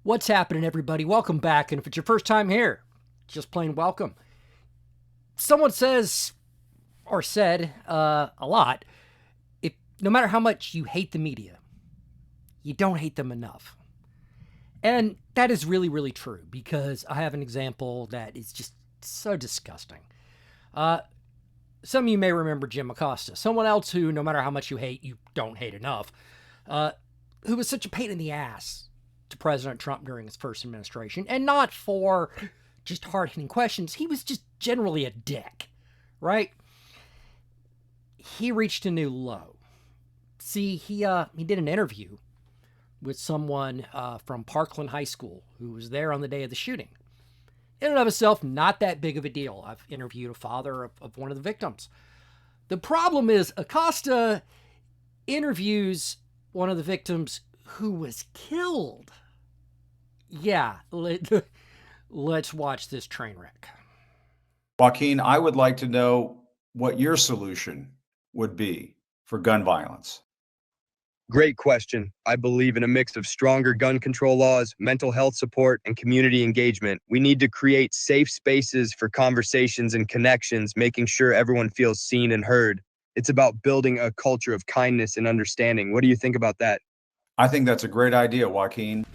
What's happening, everybody? Welcome back. And if it's your first time here, just plain welcome. Someone says, or said a lot, no matter how much you hate the media, you don't hate them enough. And that is really, really true, because I have an example that is just so disgusting. Some of you may remember Jim Acosta, someone else who, no matter how much you hate, you don't hate enough, who was such a pain in the ass to President Trump during his first administration, and not for just hard-hitting questions. He was just generally a dick, right? He reached a new low. See, he did an interview with someone from Parkland High School who was there on the day of the shooting. In and of itself, not that big of a deal. I've interviewed a father of one of the victims. The problem is Acosta interviews one of the victims who was killed. Yeah, let's watch this train wreck. Joaquin, I would like to know what your solution would be for gun violence. Great question. I believe in a mix of stronger gun control laws, mental health support, and community engagement. We need to create safe spaces for conversations and connections, making sure everyone feels seen and heard. It's about building a culture of kindness and understanding. What do you think about that? I think that's a great idea, Joaquin.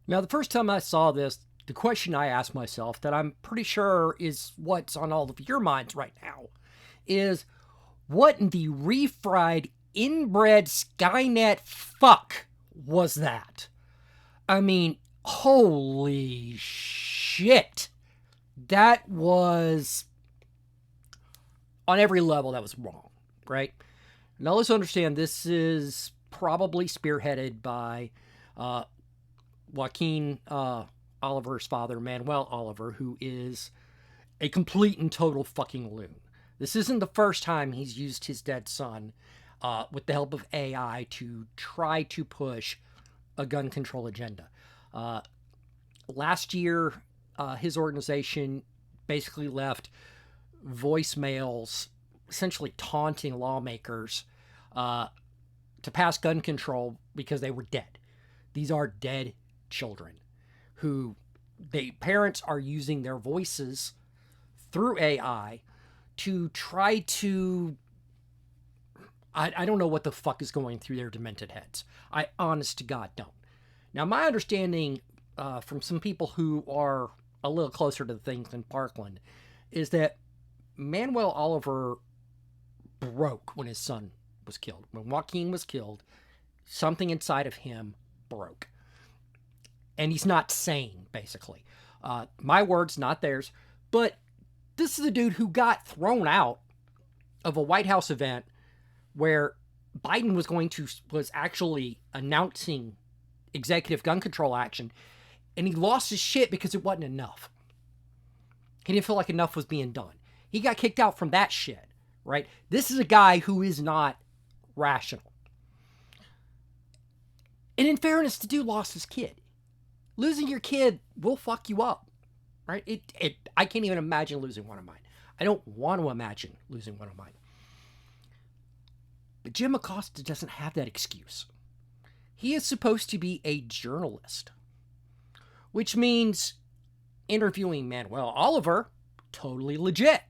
Now, the first time I saw this, the question I asked myself, that I'm pretty sure is what's on all of your minds right now, is what in the refried, inbred Skynet fuck was that? I mean, holy shit. That was, on every level, that was wrong, right? Now, let's understand, this is probably spearheaded by Joaquin Oliver's father, Manuel Oliver, who is a complete and total fucking loon. This isn't the first time he's used his dead son with the help of AI to try to push a gun control agenda. Last year, his organization basically left voicemails essentially taunting lawmakers to pass gun control because they were dead. These are dead children who parents are using their voices through AI to try to, I don't know what the fuck is going through their demented heads. I honest to God don't. Now, my understanding from some people who are a little closer to things in Parkland is that Manuel Oliver broke when his son was killed. When Joaquin was killed, something inside of him broke. And he's not sane, basically. My words, not theirs. But this is a dude who got thrown out of a White House event where Biden was actually announcing executive gun control action, and he lost his shit because it wasn't enough. He didn't feel like enough was being done. He got kicked out from that shit, right? This is a guy who is not rational. And in fairness, the dude lost his kid. Losing your kid will fuck you up, right? I can't even imagine losing one of mine. I don't want to imagine losing one of mine. But Jim Acosta doesn't have that excuse. He is supposed to be a journalist, which means interviewing Manuel Oliver, totally legit.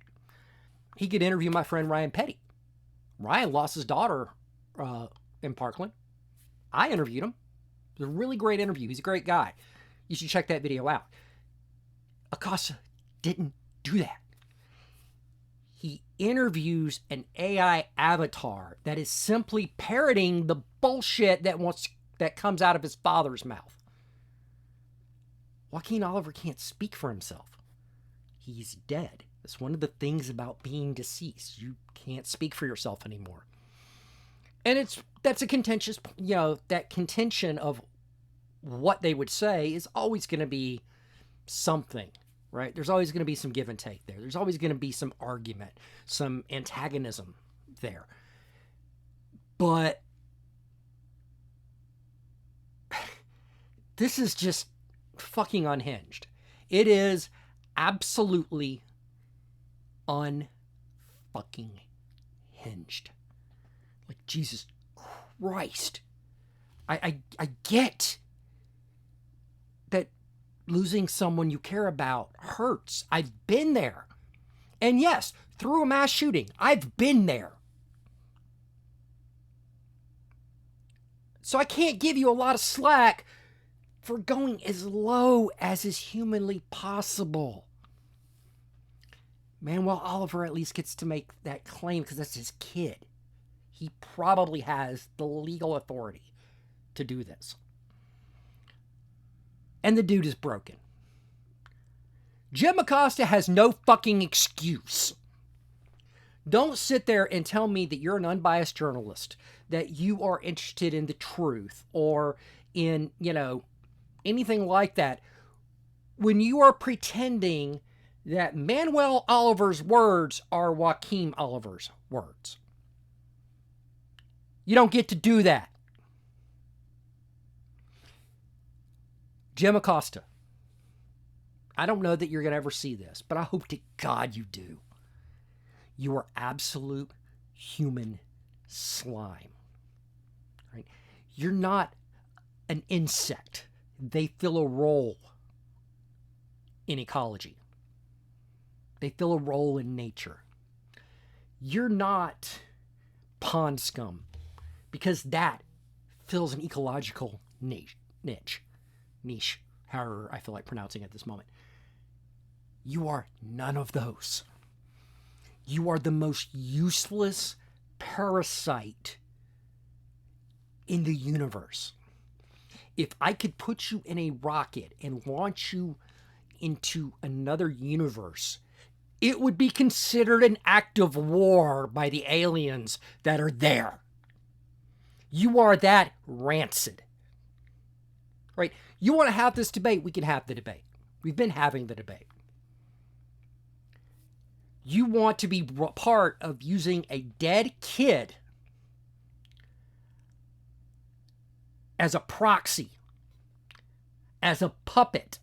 He could interview my friend Ryan Petty. Ryan lost his daughter in Parkland. I interviewed him. It was a really great interview. He's a great guy. You should check that video out. Acosta didn't do that. He interviews an AI avatar that is simply parroting the bullshit that comes out of his father's mouth. Joaquin Oliver can't speak for himself. He's dead. That's one of the things about being deceased. You can't speak for yourself anymore. And that's a contentious, that contention of what they would say is always going to be something, right? There's always going to be some give and take there. There's always going to be some argument, some antagonism there. But this is just fucking unhinged. It is absolutely unfucking hinged. Like, Jesus Christ. I get losing someone you care about hurts. I've been there. And yes, through a mass shooting, I've been there. So I can't give you a lot of slack for going as low as is humanly possible. Manuel Oliver at least gets to make that claim because that's his kid. He probably has the legal authority to do this. And the dude is broken. Jim Acosta has no fucking excuse. Don't sit there and tell me that you're an unbiased journalist, that you are interested in the truth or in, anything like that, when you are pretending that Manuel Oliver's words are Joaquin Oliver's words. You don't get to do that. Jim Acosta, I don't know that you're going to ever see this, but I hope to God you do. You are absolute human slime. Right? You're not an insect. They fill a role in ecology. They fill a role in nature. You're not pond scum, because that fills an ecological niche, however I feel like pronouncing it at this moment. You are none of those. You are the most useless parasite in the universe. If I could put you in a rocket and launch you into another universe, it would be considered an act of war by the aliens that are there. You are that rancid. Right? You want to have this debate? We can have the debate. We've been having the debate. You want to be part of using a dead kid as a proxy, as a puppet,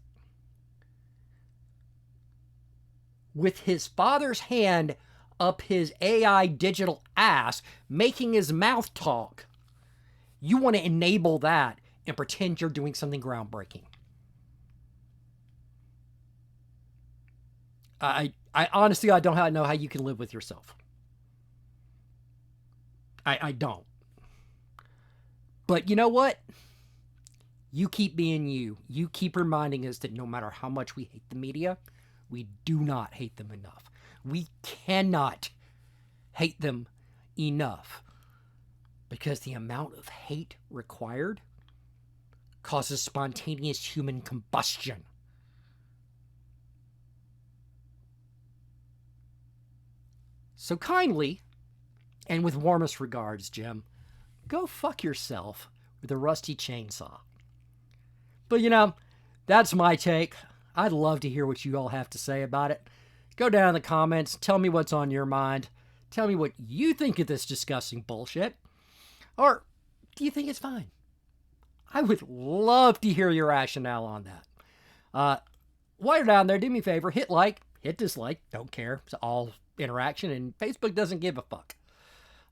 with his father's hand up his AI digital ass, making his mouth talk. You want to enable that and pretend you're doing something groundbreaking. I honestly, I don't know how you can live with yourself. I don't. But you know what? You keep being you. You keep reminding us that no matter how much we hate the media, we do not hate them enough. We cannot hate them enough, because the amount of hate required causes spontaneous human combustion. So kindly, and with warmest regards, Jim, go fuck yourself with a rusty chainsaw. But that's my take. I'd love to hear what you all have to say about it. Go down in the comments. Tell me what's on your mind. Tell me what you think of this disgusting bullshit. Or do you think it's fine? I would love to hear your rationale on that. While you're down there, do me a favor. Hit like, hit dislike. Don't care. It's all interaction, and Facebook doesn't give a fuck.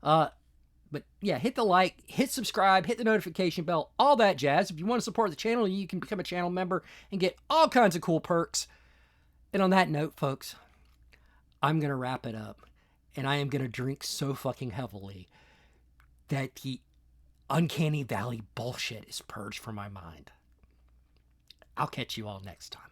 But yeah, hit the like, hit subscribe, hit the notification bell, all that jazz. If you want to support the channel, you can become a channel member and get all kinds of cool perks. And on that note, folks, I'm going to wrap it up. And I am going to drink so fucking heavily that the uncanny valley bullshit is purged from my mind. I'll catch you all next time.